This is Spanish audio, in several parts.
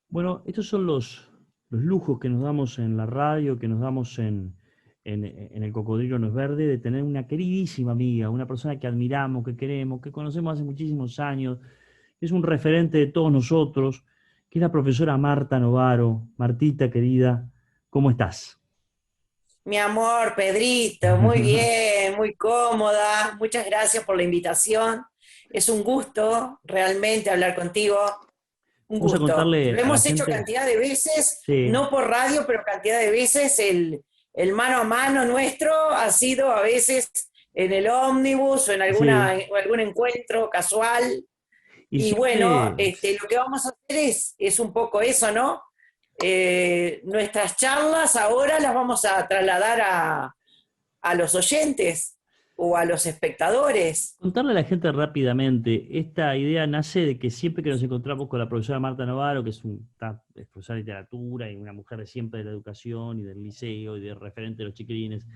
Bueno, estos son los lujos que nos damos en la radio, que nos damos en El Cocodrilo No es Verde, de tener una queridísima amiga, una persona que admiramos, que queremos, que conocemos hace muchísimos años, que es un referente de todos nosotros, que es la profesora Marta Novaro. Martita, querida, ¿cómo estás? Mi amor, Pedrito, muy bien, muy cómoda. Muchas gracias por la invitación. Es un gusto realmente hablar contigo. Un Vamos a gusto. contarle Lo a la hemos hecho gente, cantidad de veces, sí, no por radio, pero cantidad de veces. El mano a mano nuestro ha sido a veces en el ómnibus o en sí, o algún encuentro casual. y Y bueno, siempre, lo que vamos a hacer es un poco eso, ¿no? Nuestras charlas ahora las vamos a trasladar a los oyentes o a los espectadores. contarle a la gente rápidamente, esta idea nace de que siempre que nos encontramos con la profesora Marta Novaro, que es profesora de literatura y una mujer de siempre de la educación y del liceo y de referente de los chiquilines,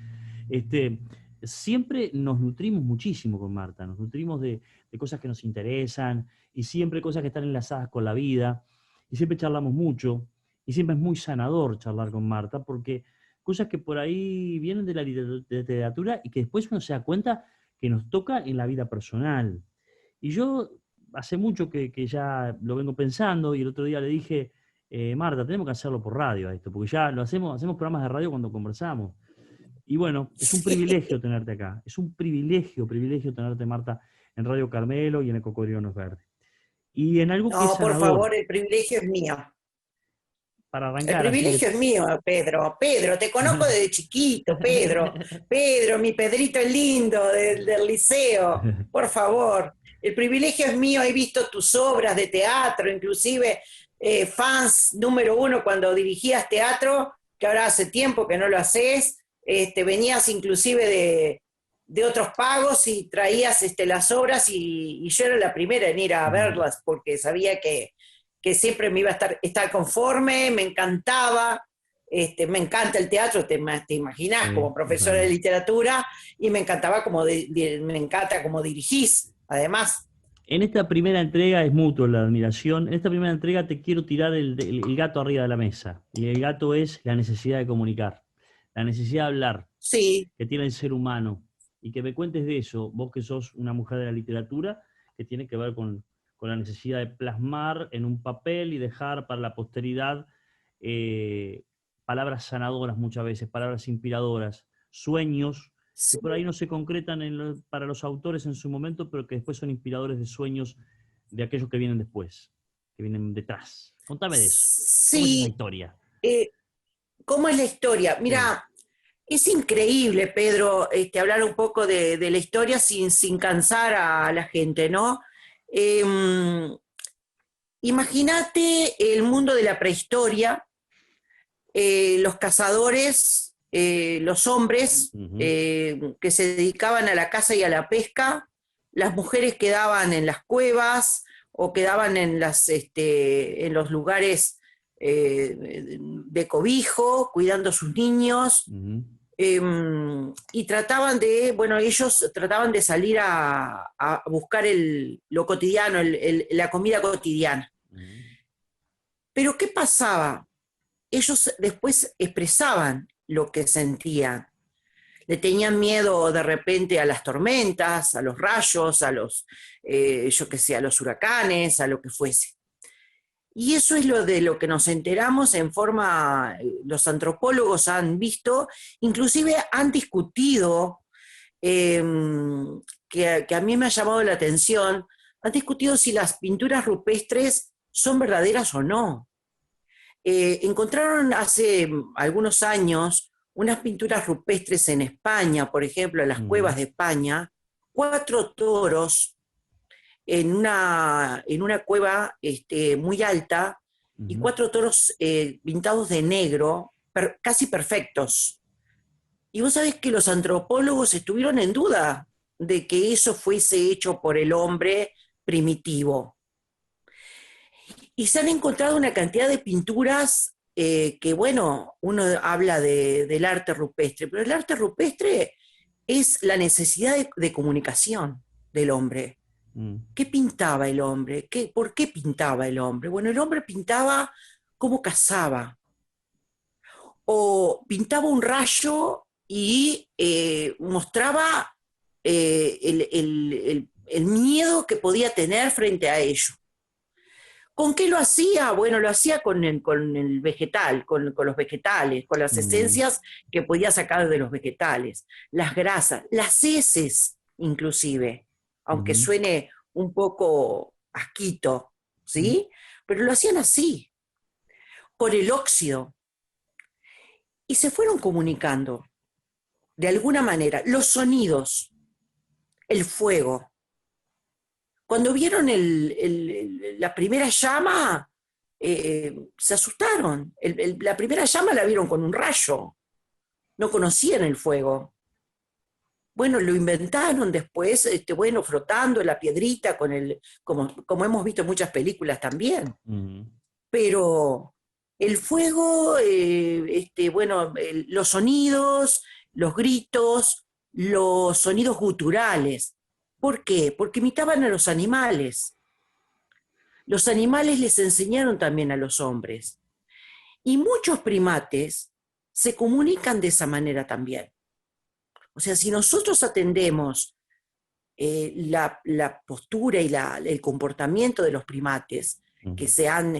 este, siempre nos nutrimos muchísimo con Marta, nos nutrimos de cosas que nos interesan y siempre cosas que están enlazadas con la vida y siempre charlamos mucho y siempre es muy sanador charlar con Marta porque cosas que por ahí vienen de la literatura y que después uno se da cuenta que nos toca en la vida personal. Y yo hace mucho que ya lo vengo pensando y el otro día le dije, Marta, tenemos que hacerlo por radio a esto, porque ya lo hacemos programas de radio cuando conversamos. Y bueno, es un Sí. privilegio tenerte acá, es un privilegio tenerte, Marta, en Radio Carmelo y en el Cocodrilo No es Verde. Y en algo que es No, por sanador, favor, el privilegio es mío. para El arrancar, así que... privilegio es mío, Pedro. Pedro, te conozco desde chiquito, Pedro. Pedro, mi Pedrito es lindo del liceo. Por favor, el privilegio es mío. He visto tus obras de teatro, inclusive fans número uno cuando dirigías teatro, que ahora hace tiempo que no lo haces. Venías inclusive de otros pagos y traías las obras y yo era la primera en ir a verlas porque sabía que siempre me iba a estar conforme, me encantaba, me encanta el teatro, te imaginas, Sí, como profesora de totalmente. literatura, y me encantaba me encanta como dirigís, además. En esta primera entrega es mutuo la admiración. En esta primera entrega te quiero tirar el gato arriba de la mesa. Y el gato es la necesidad de comunicar, la necesidad de hablar Sí, que tiene el ser humano. Y que me cuentes de eso, vos que sos una mujer de la literatura, que tiene que ver con la necesidad de plasmar en un papel y dejar para la posteridad eh, palabras sanadoras muchas veces, palabras inspiradoras, sueños que sí, por ahí no se concretan para los autores en su momento, pero que después son inspiradores de sueños de aquellos que vienen después, que vienen detrás. Contame de eso. ¿Cómo es esa sí. historia? eh, ¿Cómo es la historia? Sí. Mira, es increíble, Pedro, hablar un poco de la historia sin cansar a la gente, ¿no? Eh, Imagínate el mundo de la prehistoria, los cazadores, los hombres Ujú, que se dedicaban a la caza y a la pesca, las mujeres quedaban en las cuevas o quedaban en los lugares de cobijo, cuidando a sus niños, ujú, eh, y trataban bueno, ellos trataban de salir a buscar lo cotidiano, la comida cotidiana. ujú. Pero ¿qué pasaba? Ellos después expresaban lo que sentían. Le tenían miedo de repente a las tormentas, a los rayos, yo qué sé, a los huracanes, a lo que fuese. Y eso es lo que nos enteramos en forma, los antropólogos han visto, inclusive han discutido, eh, que a mí me ha llamado la atención, han discutido si las pinturas rupestres son verdaderas o no. Encontraron hace algunos años unas pinturas rupestres en España, por ejemplo, en las Ujú, cuevas de España, cuatro toros en una cueva muy alta y ujú. cuatro toros pintados de negro, casi perfectos. Y vos sabés que los antropólogos estuvieron en duda de que eso fuese hecho por el hombre primitivo. Y se han encontrado una cantidad de pinturas que, bueno, uno habla del arte rupestre, pero el arte rupestre es la necesidad de comunicación del hombre. Mm. ¿Qué pintaba el hombre? ¿Por qué pintaba el hombre? Bueno, el hombre pintaba cómo cazaba, o pintaba un rayo y mostraba el miedo que podía tener frente a ello. ¿Con qué lo hacía? Bueno, lo hacía con el vegetal, con los vegetales, con las esencias que podía sacar de los vegetales, las grasas, las heces inclusive, aunque suene un poco asquito, ¿sí? Pero lo hacían así, con el óxido. Y se fueron comunicando, de alguna manera, los sonidos, el fuego. Cuando vieron la primera llama, se asustaron. La primera llama la vieron con un rayo. No conocían el fuego. Bueno, lo inventaron después, bueno, frotando la piedrita como hemos visto en muchas películas también. Pero el fuego, bueno, los sonidos, los gritos, los sonidos guturales. ¿Por qué? Porque imitaban a los animales. Los animales les enseñaron también a los hombres. Y muchos primates se comunican de esa manera también. O sea, si nosotros atendemos la postura y el comportamiento de los primates que se han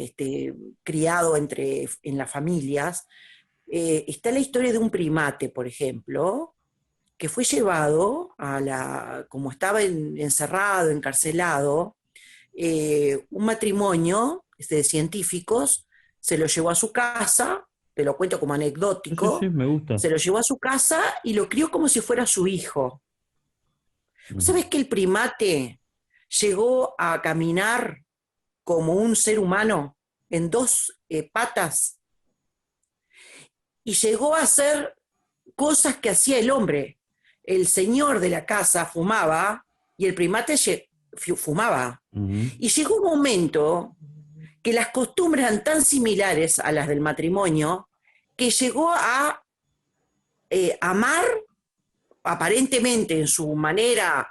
criado en las familias, está la historia de un primate, por ejemplo, que fue llevado como estaba encerrado, encarcelado, un matrimonio de científicos se lo llevó a su casa, te lo cuento como anecdótico, sí, me gusta. se lo llevó a su casa y lo crió como si fuera su hijo. ¿Sabes que el primate llegó a caminar como un ser humano en dos patas? Y llegó a hacer cosas que hacía el hombre. El señor de la casa fumaba y el primate fumaba. Y llegó un momento que las costumbres eran tan similares a las del matrimonio que llegó a amar, aparentemente en su manera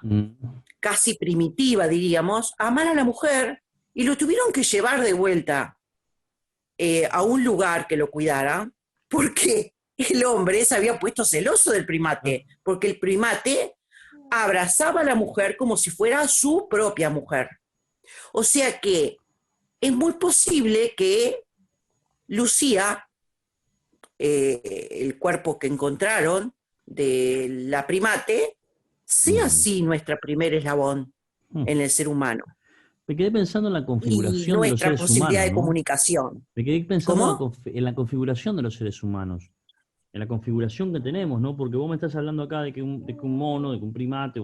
casi primitiva, diríamos, amar a la mujer, y lo tuvieron que llevar de vuelta a un lugar que lo cuidara, porque el hombre se había puesto celoso del primate, porque el primate abrazaba a la mujer como si fuera su propia mujer. O sea que es muy posible que Lucía, el cuerpo que encontraron de la primate, sea así nuestra primer eslabón en el ser humano. Me quedé pensando en la configuración de los seres posibilidad humanos, de ¿no? comunicación. Me quedé pensando ¿Cómo? en la configuración de los seres humanos, en la configuración que tenemos, ¿no? Porque vos me estás hablando acá de que un mono, de que un primate,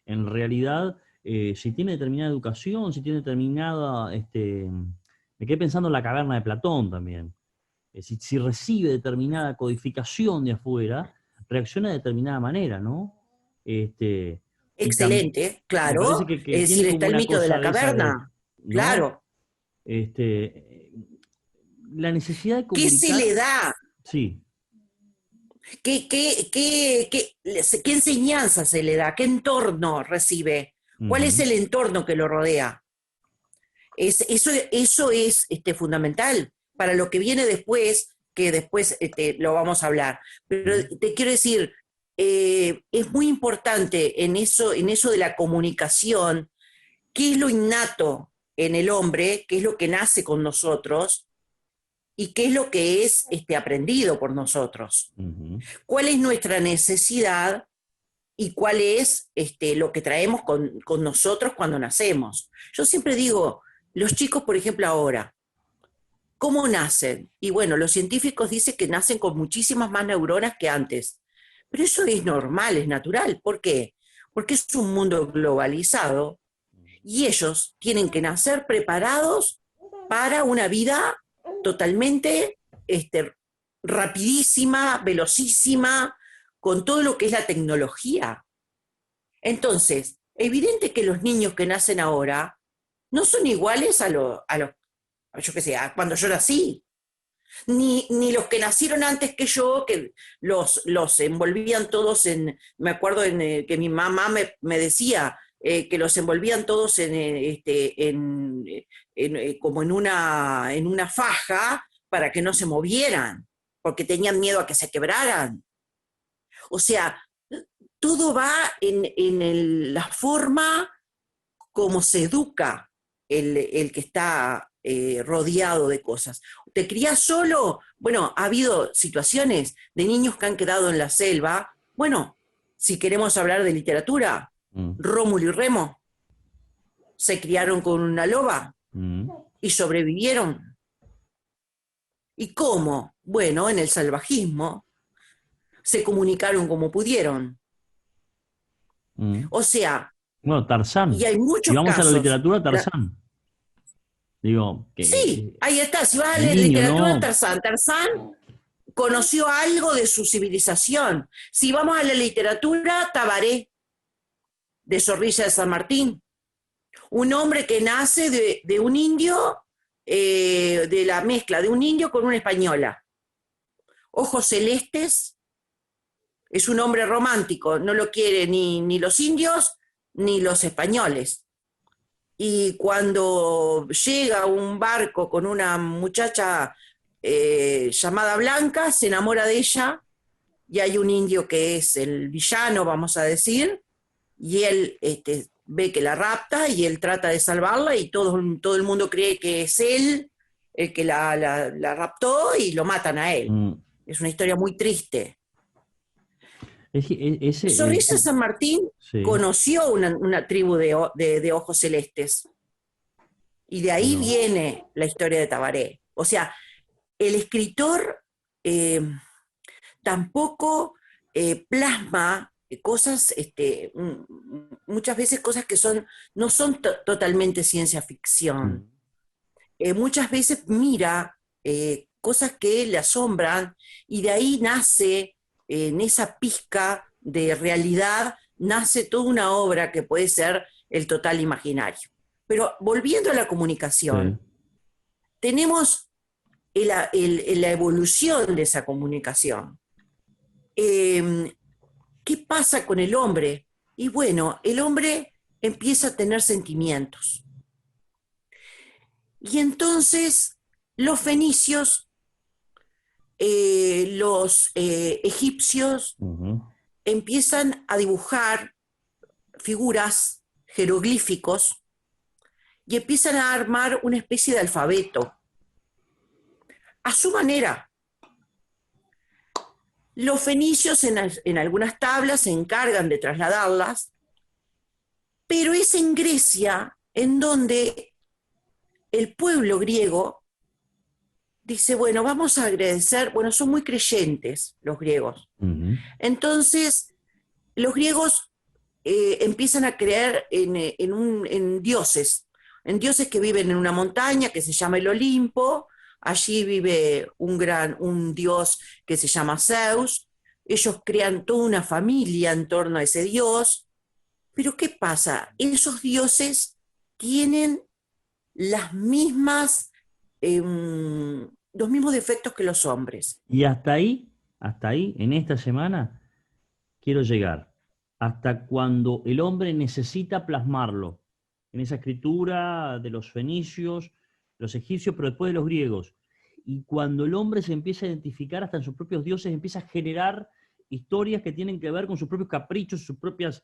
en realidad, si tiene determinada educación, si tiene determinada... me quedé pensando en la caverna de Platón también. Si recibe determinada codificación de afuera, reacciona de determinada manera, ¿no? Excelente, Me parece claro. que Es tiene decir, como está el una mito de cosa la de esa de, caverna. ¿no? Claro. La necesidad de ¿Qué se comunicar, le da? sí. ¿Qué enseñanza se le da? ¿Qué entorno recibe? ¿Cuál es el entorno que lo rodea? Eso es fundamental para lo que viene después, que después lo vamos a hablar. Pero te quiero decir, es muy importante en eso de la comunicación, qué es lo innato en el hombre, qué es lo que nace con nosotros y qué es lo que es aprendido por nosotros. ¿Cuál es nuestra necesidad y cuál es lo que traemos con nosotros cuando nacemos? Yo siempre digo, los chicos, por ejemplo, ahora, ¿cómo nacen? Y bueno, los científicos dicen que nacen con muchísimas más neuronas que antes. Pero eso es normal, es natural. ¿Por qué? Porque es un mundo globalizado y ellos tienen que nacer preparados para una vida totalmente rapidísima, velocísima, con todo lo que es la tecnología. Entonces, evidente que los niños que nacen ahora no son iguales a los, yo qué sé, a cuando yo nací. Ni los que nacieron antes que yo, que los envolvían todos me acuerdo que mi mamá me decía, que los envolvían todos como en una faja para que no se movieran, porque tenían miedo a que se quebraran. O sea, todo va en la forma como se educa el que está rodeado de cosas. ¿Te crías solo? Bueno, ha habido situaciones de niños que han quedado en la selva. Bueno, si queremos hablar de literatura, Rómulo y Remo se criaron con una loba y sobrevivieron. ¿Y cómo? Bueno, en el salvajismo se comunicaron como pudieron. O sea, Bueno, Tarzán. y hay Si muchos vamos a la casos. literatura, Tarzán. Digo, Sí, ahí está. Si vas a el leer niño, literatura, ¿no? Tarzán conoció algo de su civilización. Si vamos a la literatura, Tabaré, de Zorrilla de San Martín. Un hombre que nace de un indio, de la mezcla de un indio con una española. Ojos celestes, es un hombre romántico, no lo quieren ni los indios ni los españoles. Y cuando llega un barco con una muchacha llamada Blanca, se enamora de ella, y hay un indio que es el villano, vamos a decir, y él ve que la rapta y él trata de salvarla y todo el mundo cree que es él el que la raptó y lo matan a él. Es una historia muy triste. Zorrilla San Martín sí. conoció una tribu de ojos celestes y de ahí viene la historia de Tabaré. O sea, el escritor tampoco plasma cosas, muchas veces cosas que no son totalmente ciencia ficción. Muchas veces mira cosas que le asombran y de ahí nace, en esa pizca de realidad, nace toda una obra que puede ser el total imaginario. Pero volviendo a la comunicación, tenemos la evolución de esa comunicación. ¿Qué pasa con el hombre? Y bueno, el hombre empieza a tener sentimientos. Y entonces los fenicios, los egipcios, empiezan a dibujar figuras, jeroglíficos, y empiezan a armar una especie de alfabeto a su manera. Los fenicios en algunas tablas se encargan de trasladarlas, pero es en Grecia en donde el pueblo griego dice, bueno, vamos a agradecer, bueno, son muy creyentes los griegos. Entonces, los griegos empiezan a creer en dioses que viven en una montaña que se llama el Olimpo. Allí vive un dios que se llama Zeus. Ellos crean toda una familia en torno a ese dios. Pero ¿qué pasa? Esos dioses tienen los mismos defectos que los hombres. Y hasta ahí, en esta semana, quiero llegar. Hasta cuando el hombre necesita plasmarlo en esa escritura de los fenicios, los egipcios, pero después de los griegos. Y cuando el hombre se empieza a identificar hasta en sus propios dioses, empieza a generar historias que tienen que ver con sus propios caprichos, sus propias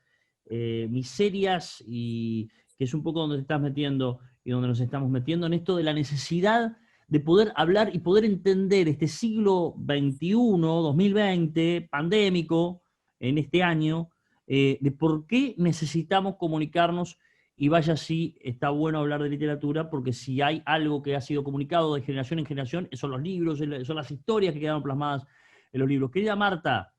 miserias, y que es un poco donde te estás metiendo y donde nos estamos metiendo en esto de la necesidad de poder hablar y poder entender este siglo XXI, 2020, pandémico, en este año, de por qué necesitamos comunicarnos. Y vaya, si está bueno hablar de literatura, porque si hay algo que ha sido comunicado de generación en generación, son los libros, son las historias que quedaron plasmadas en los libros. Querida Marta,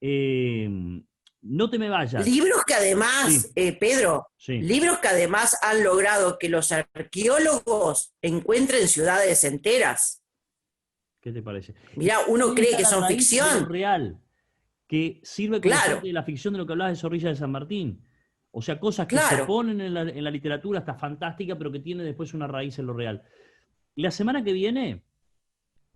no te me vayas. Libros que además, sí. Pedro, sí. Libros que además han logrado que los arqueólogos encuentren ciudades enteras. ¿Qué te parece? Mirá, uno cree que son ficción. Real, que sirve como parte de la ficción de lo que hablabas de Zorrilla de San Martín. O sea, cosas que se ponen en la literatura, está fantástica, pero que tiene después una raíz en lo real. La semana que viene,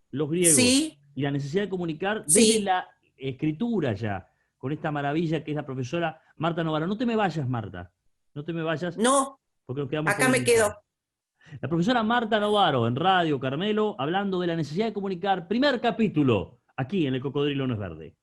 los griegos y la necesidad de comunicar desde la escritura ya, con esta maravilla que es la profesora Marta Novaro. No te me vayas, Marta. No te me vayas, No, porque nos quedamos acá me comunicando. quedo. La profesora Marta Novaro en Radio Carmelo, hablando de la necesidad de comunicar, primer capítulo, aquí en El Cocodrilo No es Verde.